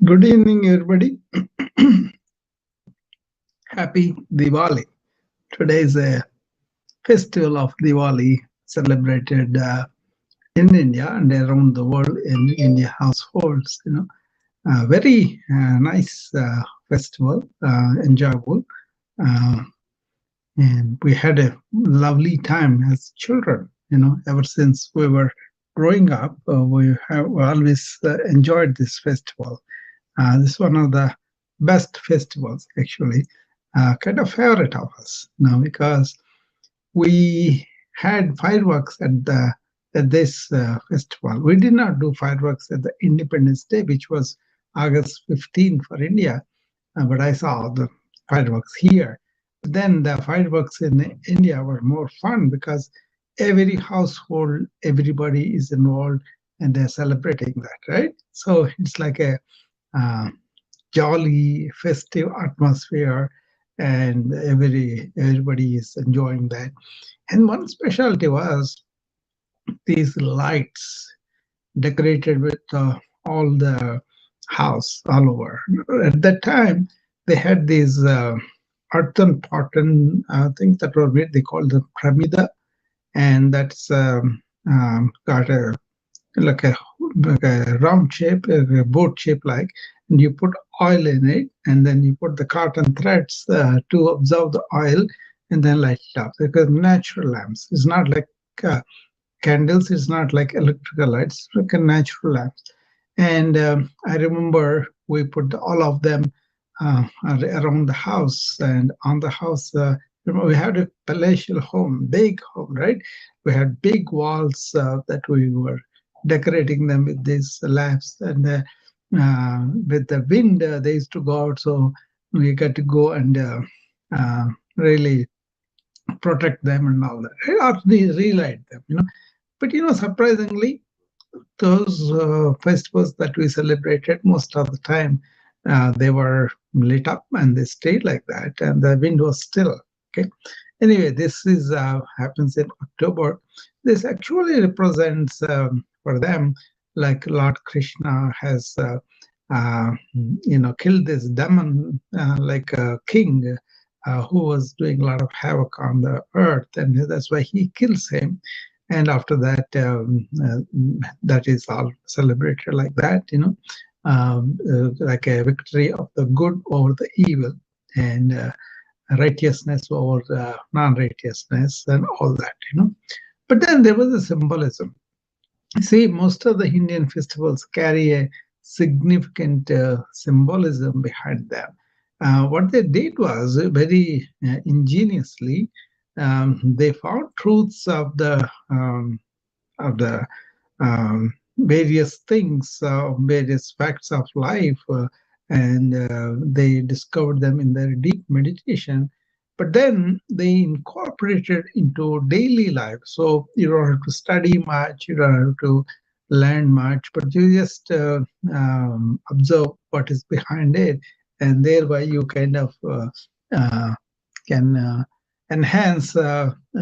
Good evening, everybody. Happy Diwali. Today is a festival of Diwali celebrated in India and around the world in India households. Very nice festival, enjoyable. Uh, and we had a lovely time as children. Ever since we were growing up, we have always enjoyed this festival. This is one of the best festivals, actually, kind of favorite of us now because we had fireworks at this festival. We did not do fireworks at the Independence Day, which was August 15th for India, but I saw the fireworks here. Then the fireworks in India were more fun because every household, everybody is involved and they're celebrating that, right? So it's like a uh, jolly, festive atmosphere, and everybody is enjoying that. And one specialty was these lights decorated with all the house all over. At that time, they had these earthen pattern things that were made. They called them pramida, and that's got a like a round shape, a boat shape like, and you put oil in it, and then you put the cotton threads to absorb the oil, and then light it up. Because natural lamps, it's not like uh, candles, it's not like electrical lights, it's like a natural lamps. And I remember we put all of them around the house and on the house. We had a palatial home, big home, right? We had big walls that we were decorating them with these lamps. And with the wind, they used to go out, so we got to go and uh, really protect them and all that, or relight them. But surprisingly, those festivals that we celebrated, most of the time they were lit up and they stayed like that, and the wind was still okay. Anyway, this is happens in October. This actually represents for them, like Lord Krishna has uh, killed this demon, like a king who was doing a lot of havoc on the earth, and that's why he kills him. And after that, that is all celebrated like that, like a victory of the good over the evil, and righteousness over non-righteousness, and all that. But then there was a symbolism. See, most of the Indian festivals carry a significant symbolism behind them. What they did was very ingeniously, they found truths of the various things, various facts of life, and they discovered them in their deep meditation. But then they incorporated into daily life. So you don't have to study much, you don't have to learn much, but you just observe what is behind it, and thereby you kind of uh, can enhance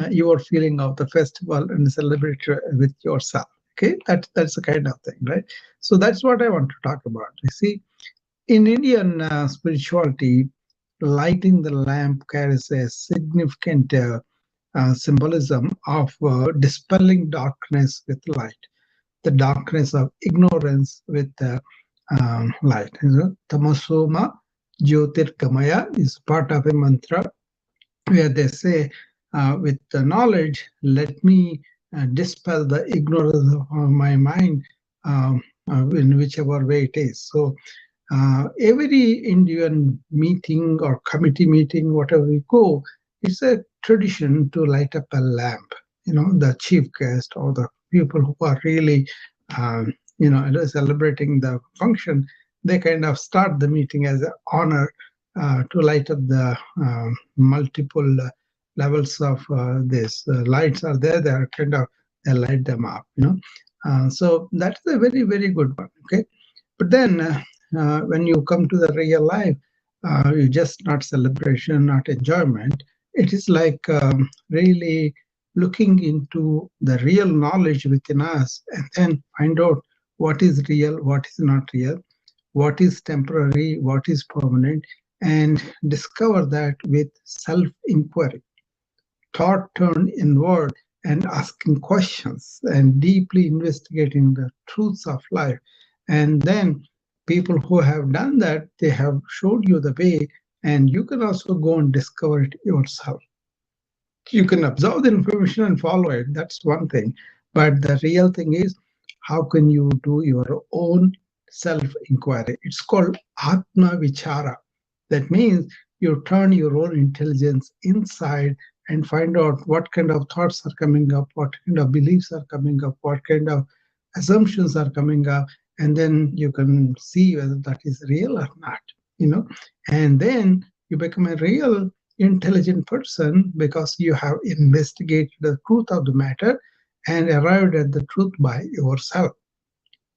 your feeling of the festival and celebrate with yourself. Okay, that's the kind of thing, right? So that's what I want to talk about. You see, in Indian spirituality, lighting the lamp carries a significant symbolism of dispelling darkness with light, the darkness of ignorance with light. Tamasoma Jyotirgamaya is part of a mantra where they say, with the knowledge, let me dispel the ignorance of my mind, in whichever way it is. So every Indian meeting or committee meeting, whatever we go, it's a tradition to light up a lamp. The chief guest or the people who are really, celebrating the function, they kind of start the meeting as an honor to light up the multiple levels of this. Lights are there; they are kind of they light them up. So that's a very very good one. Okay, but then when you come to the real life, you just not celebration, not enjoyment. It is like really looking into the real knowledge within us, and then find out what is real, what is not real, what is temporary, what is permanent, and discover that with self inquiry, thought turned inward, and asking questions and deeply investigating the truths of life. And then people who have done that, they have showed you the way, and you can also go and discover it yourself. You can observe the information and follow it. That's one thing. But the real thing is, how can you do your own self inquiry? It's called Atma Vichara. That means you turn your own intelligence inside and find out what kind of thoughts are coming up, what kind of beliefs are coming up, what kind of assumptions are coming up, and then you can see whether that is real or not, you know. And then you become a real intelligent person because you have investigated the truth of the matter and arrived at the truth by yourself,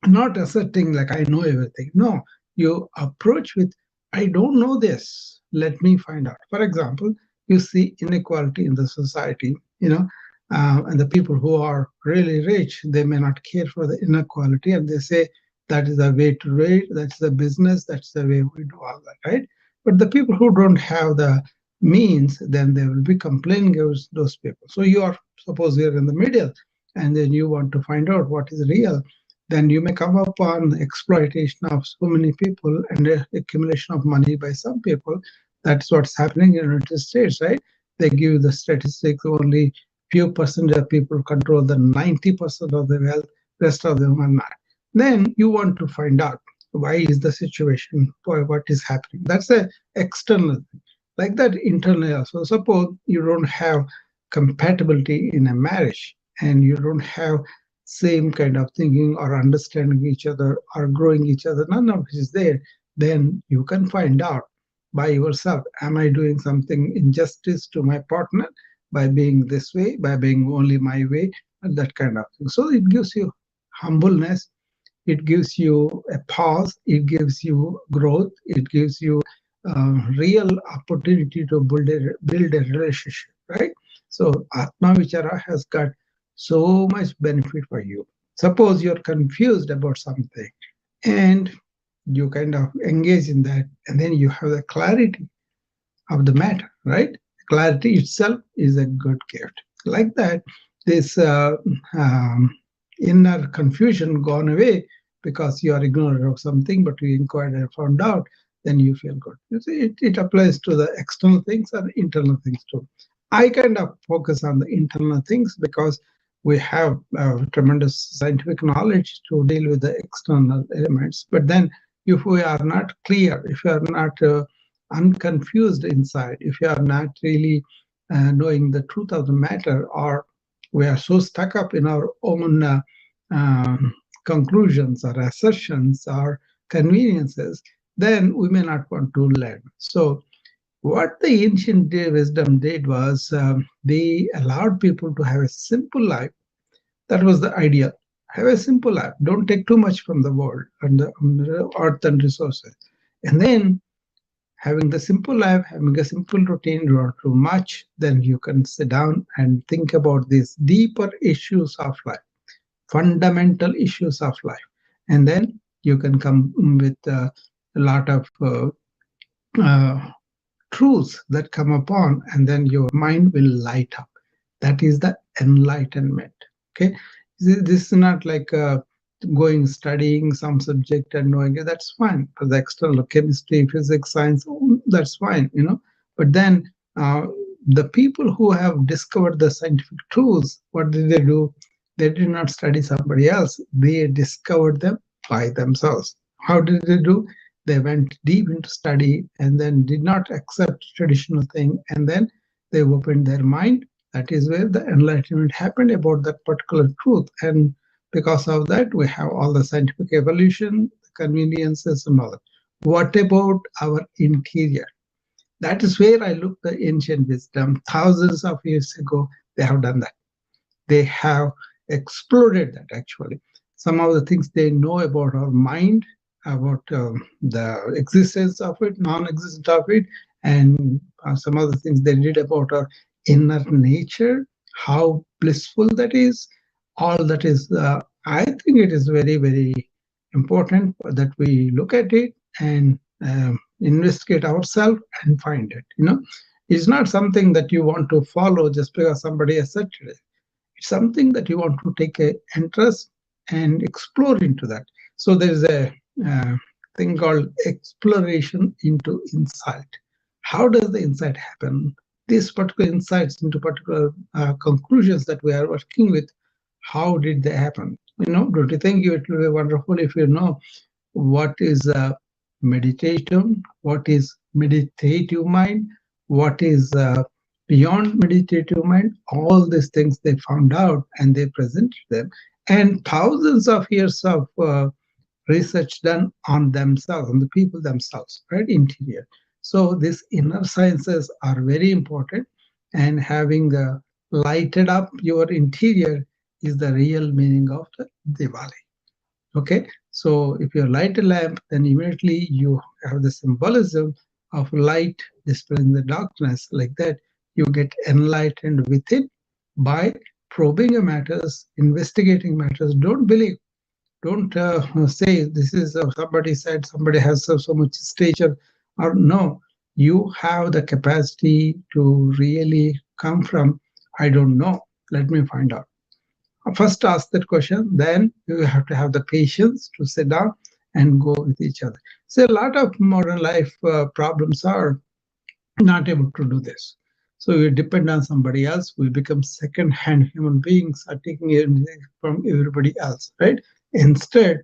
not asserting like I know everything. No, you approach with, I don't know this, let me find out. For example, you see inequality in the society, and the people who are really rich, they may not care for the inequality, and they say that is the way to rate, that's the business, that's the way we do all that, right? But the people who don't have the means, then they will be complaining against those people. So you are, suppose you're in the middle, and then you want to find out what is real, then you may come upon exploitation of so many people and accumulation of money by some people. That's what's happening in the United States, right? They give the statistics, only few percent of people control the 90% of the wealth, rest of them are not. Then you want to find out why is the situation, why, what is happening. That's the external thing. Like that internally also. Suppose you don't have compatibility in a marriage and you don't have same kind of thinking or understanding each other or growing each other, none of which is there, then you can find out by yourself, am I doing something injustice to my partner by being this way, by being only my way, and that kind of thing. So it gives you humbleness, it gives you a pause, it gives you growth, it gives you real opportunity to build a relationship, right? So Atma Vichara has got so much benefit for you. Suppose you're confused about something and you kind of engage in that, and then you have the clarity of the matter, right? Clarity itself is a good gift. Like that, this um, inner confusion gone away because you are ignorant of something, but you inquired and found out, then you feel good. You see, it applies to the external things and internal things too. I kind of focus on the internal things because we have tremendous scientific knowledge to deal with the external elements. But then, if we are not clear, if we are not unconfused inside, if you are not really knowing the truth of the matter, or we are so stuck up in our own um, conclusions or assertions or conveniences, then we may not want to learn. So, what the ancient wisdom did was they allowed people to have a simple life. That was the idea. Have a simple life. Don't take too much from the world and the earth and resources. And then having the simple life, having a simple routine, not too much, then you can sit down and think about these deeper issues of life, fundamental issues of life. And then you can come with a lot of uh, truths that come upon, and then your mind will light up. That is the enlightenment. Okay, this is not like going studying some subject and knowing it. That's fine for the external chemistry, physics, science. That's fine, But then the people who have discovered the scientific truths, what did they do? They did not study somebody else. They discovered them by themselves. How did they do? They went deep into study and then did not accept traditional thing, and then they opened their mind. That is where the enlightenment happened about that particular truth. And because of that, we have all the scientific evolution, conveniences, and all that. What about our interior? That is where I look the ancient wisdom. Thousands of years ago, they have done that. They have exploded that actually. Some of the things they know about our mind, about the existence of it, non-existence of it, and some of the things they did about our inner nature, how blissful that is. All that is, I think it is very, very important that we look at it and investigate ourselves and find it. It's not something that you want to follow just because somebody has said it. It's something that you want to take a interest and explore into that. So there is a uh, thing called exploration into insight. How does the insight happen? These particular insights into particular conclusions that we are working with, how did they happen? Don't you think it will be wonderful if you know what is meditation, what is meditative mind, what is beyond meditative mind. All these things they found out and they presented them. And thousands of years of research done on themselves, on the people themselves, right? Interior. So these inner sciences are very important, and having lighted up your interior is the real meaning of the Diwali. Okay, so if you light a lamp, then immediately you have the symbolism of light dispelling the darkness. Like that, you get enlightened within by probing matters, investigating matters. Don't believe, don't say this is somebody said, somebody has so much stature, or no. You have the capacity to really come from, I don't know, let me find out. First ask that question, then you have to have the patience to sit down and go with each other. So a lot of modern life problems are not able to do this. So we depend on somebody else. We become second-hand human beings, are taking everything from everybody else, right? Instead,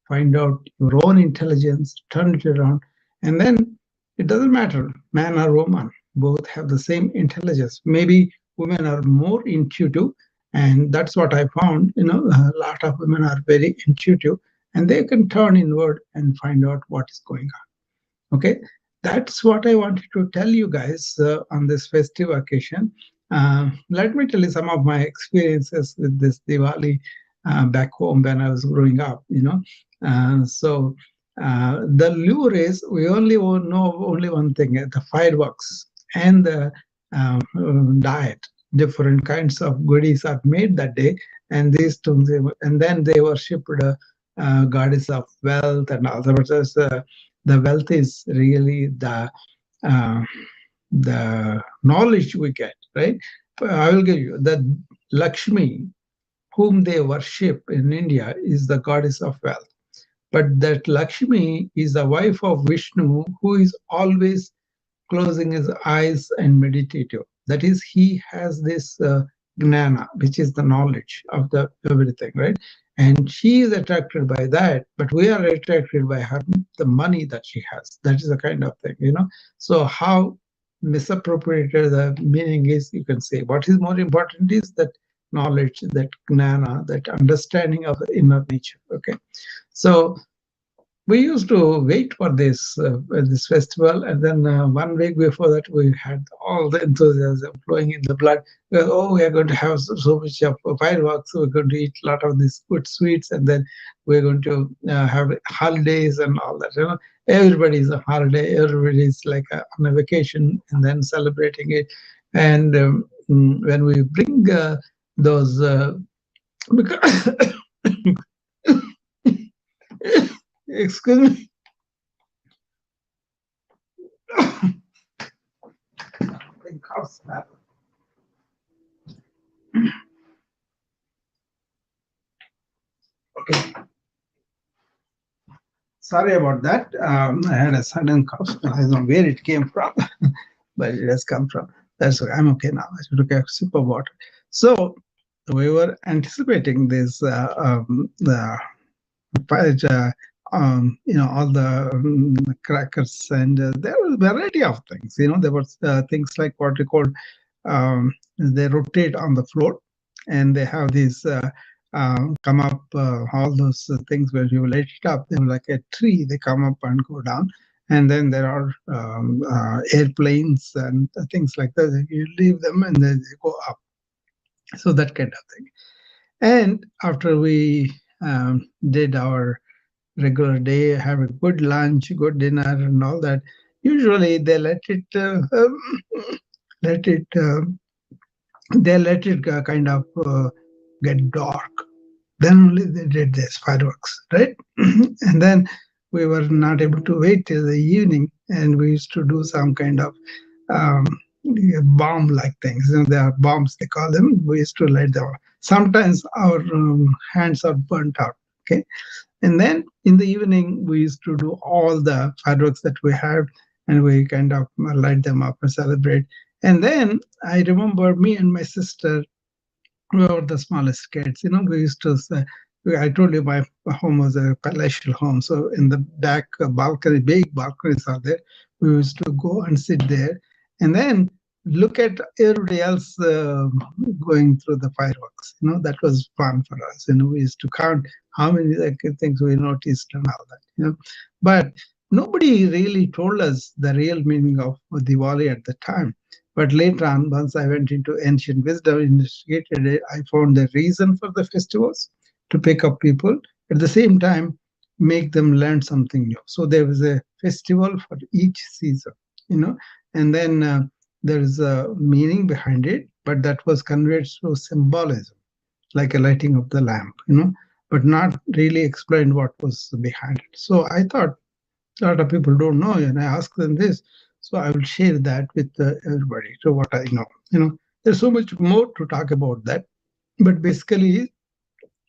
find out your own intelligence, turn it around, and then it doesn't matter, man or woman, both have the same intelligence. Maybe women are more intuitive, and that's what I found. A lot of women are very intuitive, and they can turn inward and find out what is going on. Okay, that's what I wanted to tell you guys on this festive occasion. Let me tell you some of my experiences with this Diwali back home when I was growing up. So the lure is, we only know only one thing: the fireworks and the diet. Different kinds of goodies are made that day, and these two, and then they worship the goddess of wealth and all that. The wealth is really uh, the knowledge we get, right? I will give you the Lakshmi, whom they worship in India, is the goddess of wealth. But that Lakshmi is the wife of Vishnu, who is always closing his eyes and meditative. That is, he has this gnana, which is the knowledge of the everything, right? And she is attracted by that, but we are attracted by her, the money that she has. That is the kind of thing. So how misappropriated the meaning is, you can say. What is more important is that knowledge, that gnana, that understanding of the inner nature. Okay, so we used to wait for this festival, and then 1 week before that, we had all the enthusiasm flowing in the blood. Oh, we are going to have so much of fireworks. So we're going to eat a lot of these good sweets, and then we're going to have holidays and all that. Everybody's a holiday. Everybody's like on a vacation, and then celebrating it. And when we bring those, because excuse me. Okay, sorry about that. I had a sudden cough. I don't know where it came from, but it has come from. That's okay. I'm okay now. I took a sip of water. So we were anticipating this the all the crackers, and there was a variety of things. There were things like what we call, they rotate on the floor, and they have these come up, all those things where you light it up. They're like a tree. They come up and go down. And then there are airplanes and things like that. You leave them and then they go up. So that kind of thing. And after we did our regular day, have a good lunch, good dinner, and all that, usually they let it let it they let it kind of get dark. then only they did this fireworks, right? And then we were not able to wait till the evening, and we used to do some kind of um, bomb-like things. You know, there are bombs they call them. We used to light them. Sometimes our hands are burnt out. Okay, and then in the evening we used to do all the fireworks that we had, and we kind of light them up and celebrate. And then I remember me and my sister, we were the smallest kids. You know, we used to say, I told you my home was a palatial home. So in the back balcony, big balconies are there. We used to go and sit there and then look at everybody else going through the fireworks. You know, that was fun for us. You know, we used to count how many like, things we noticed and all that, you know. But nobody really told us the real meaning of Diwali at the time. But later on, once I went into ancient wisdom, investigated it, I found the reason for the festivals to pick up people. At the same time, make them learn something new. So there was a festival for each season, you know, and then there is a meaning behind it, but that was conveyed through symbolism, like a lighting of the lamp, you know, but not really explained what was behind it. So I thought a lot of people don't know, and I ask them this. So I will share that with everybody. So what I know, you know, there's so much more to talk about that, but basically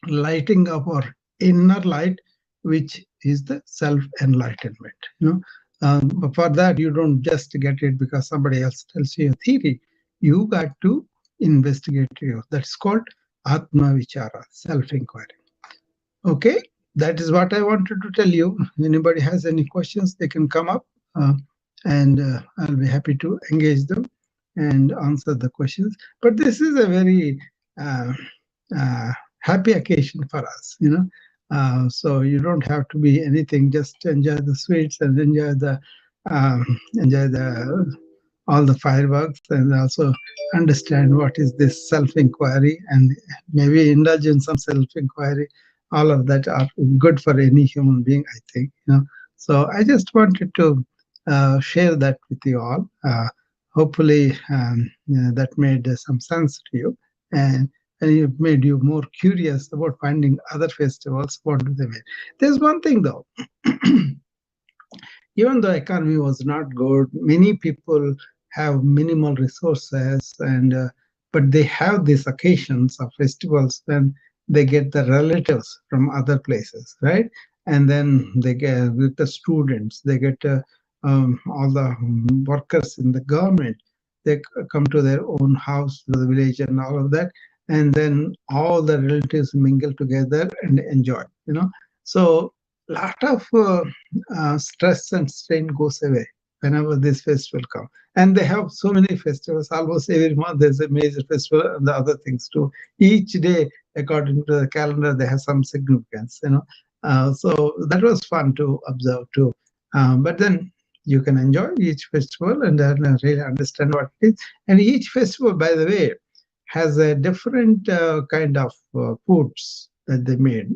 lighting up our inner light, which is the self enlightenment. You know, but for that you don't just get it because somebody else tells you a theory. You got to investigate you. That's called Atma Vichara, self inquiry. Okay, that is what I wanted to tell you. Anybody has any questions, they can come up, and I'll be happy to engage them and answer the questions. But this is a very uh, uh, happy occasion for us, you know. So you don't have to be anything; just enjoy the sweets and um, enjoy the all the fireworks, and also understand what is this self-inquiry, and maybe indulge in some self-inquiry. All of that are good for any human being, I think, you know. So I just wanted to share that with you all. Hopefully that made some sense to you, and it made you more curious about finding other festivals. What do they mean? There's one thing though. Even though economy was not good, many people have minimal resources, and but they have these occasions of festivals when they get the relatives from other places, right? And then they get with the students, they get all the workers in the government. They come to their own house, to the village, and all of that, and then all the relatives mingle together and enjoy. You know, so lot of stress and strain goes away whenever this festival come. And they have so many festivals. Almost every month there's a major festival and the other things too. Each day, according to the calendar, they have some significance. You know, so that was fun to observe too. But then you can enjoy each festival and then really understand what it is. And each festival, by the way, has a different kind of foods that they made.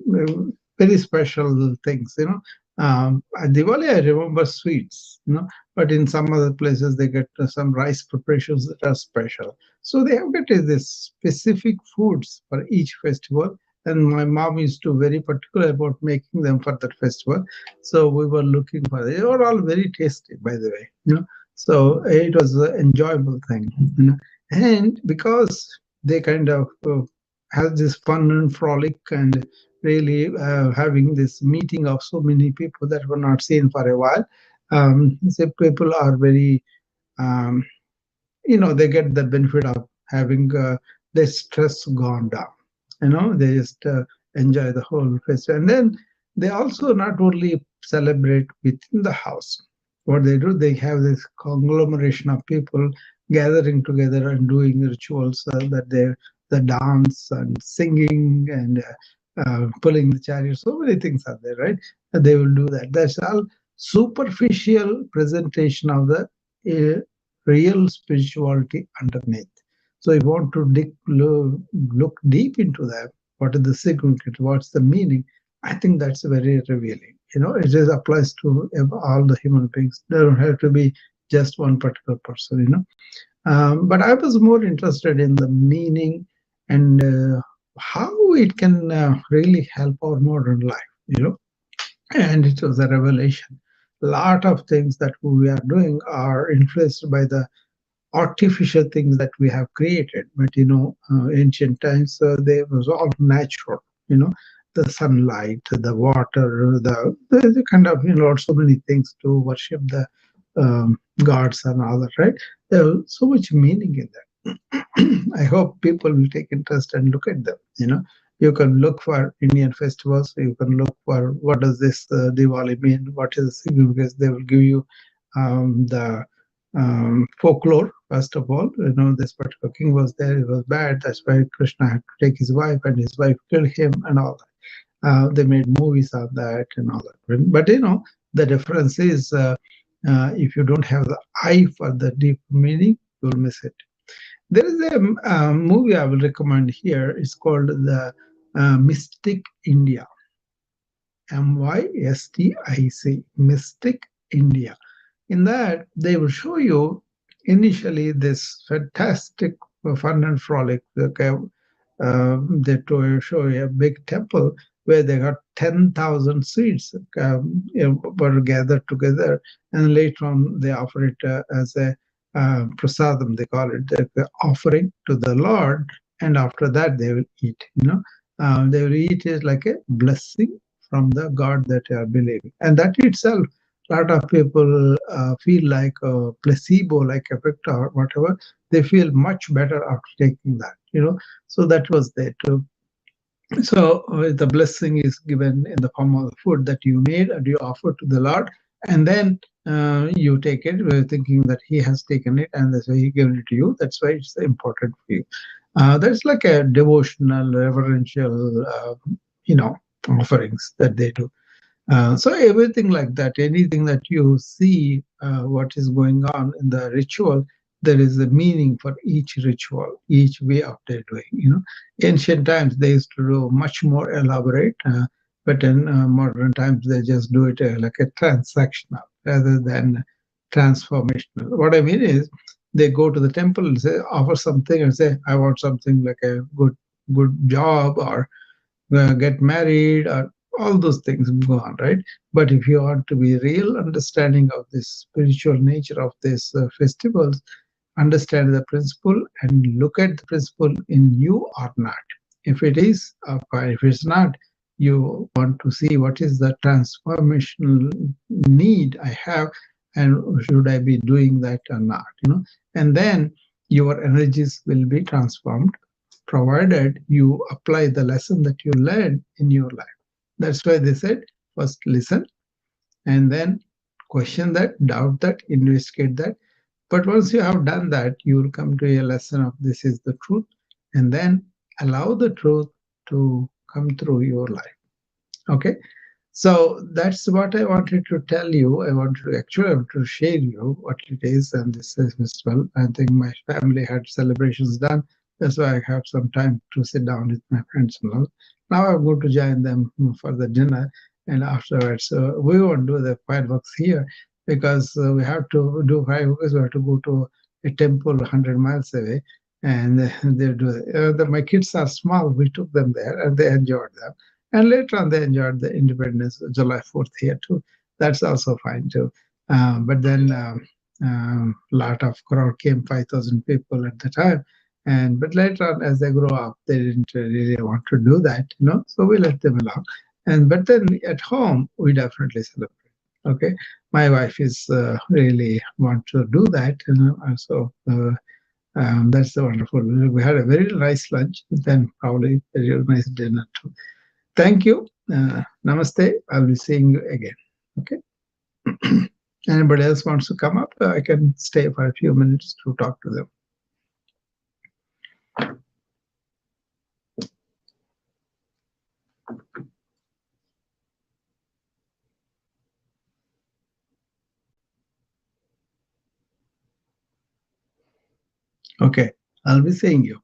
Very special things, you know. At Diwali, I remember sweets, you know, but in some other places they get some rice preparations that are special. So they have got this specific foods for each festival. And my mom used to very particular about making them for that festival. So we were looking for it. They were all very tasty, by the way, you know. So it was an enjoyable thing, you know. And because they kind of have this fun and frolic and really having this meeting of so many people that were not seen for a while. So people are very, um, you know, they get the benefit of having their stress gone down. You know, they just enjoy the whole festival. And then they also not only celebrate within the house. What they do, they have this conglomeration of people gathering together and doing rituals that they the dance and singing and pulling the chariot. So many things are there, right? And they will do that. That's all superficial presentation of the real spirituality underneath. So if you want to look deep into that, what is the significance, what's the meaning, I think that's very revealing. You know, it just applies to all the human beings. They don't have to be just one particular person, you know. But I was more interested in the meaning and how it can really help our modern life. And it was a revelation. A lot of things that we are doing are influenced by the artificial things that we have created. But ancient times, they was all natural. You know, the sunlight, the water, the kind of so many things to worship the gods and all that. Right? There was so much meaning in that. I hope people will take interest and look at them. You can look for Indian festivals. You can look for what does this Diwali mean? What is the significance? They will give you the folklore. First of all, this particular king was there. It was bad. That's why Krishna had to take his wife, and his wife killed him, and all that. They made movies on that and all that. But the difference is, if you don't have the eye for the deep meaning, you'll miss it. There is a movie I will recommend here. It's called the Mystic India. Mystic, Mystic India. In that, they will show you initially this fantastic fun and frolic. Okay, they show you a big temple where they got 10,000 seeds were gathered together, and later on they offer it as a prasadam. They call it the offering to the Lord, and after that they will eat. They will eat it like a blessing from the God that they are believing, and that itself a lot of people feel like a placebo like effect or whatever. They feel much better after taking that. So that was there too. So the blessing is given in the form of the food that you made and you offer to the Lord, and then you take it thinking that He has taken it, and that's why He given it to you. That's why it's important for you. That's like a devotional, reverential, offerings that they do. So everything like that, anything that you see, what is going on in the ritual, there is a meaning for each ritual, each way of their doing. Ancient times they used to do much more elaborate, but in modern times they just do it like a transactional rather than transformational. What I mean is, they go to the temple and say, offer something and say, I want something like a good job, or get married, or all those things go on, right? But if you want to be real understanding of this spiritual nature of these festivals, understand the principle and look at the principle in you or not. If it is, fine. If it's not, you want to see what is the transformational need I have, and should I be doing that or not. And then your energies will be transformed, provided you apply the lesson that you learned in your life. That's why they said, first listen, and then question that, doubt that, investigate that. But once you have done that, you will come to a lesson of this is the truth, and then allow the truth to come through your life. Okay, so that's what I wanted to tell you. I wanted to actually to share you what it is, and this is festival. I think my family had celebrations done. That's why I have some time to sit down with my friends and all. Now I'm going to join them for the dinner, and afterwards we won't do the fireworks here because we have to do fireworks. We have to go to a temple 100 miles away, and they do. My kids are small. We took them there, and they enjoyed them, and later on, they enjoyed the independence, July 4th here too. That's also fine too. But then a lot of crowd came, 5,000 people at the time. But later on, as they grow up, they didn't really want to do that. So we let them alone. But then at home, we definitely celebrate. Okay, my wife is really want to do that. So that's the wonderful. We had a very nice lunch, then probably a real nice dinner too. Thank you. Namaste. I'll be seeing you again. Okay. Anybody else wants to come up? I can stay for a few minutes to talk to them. Okay. I'll be seeing you.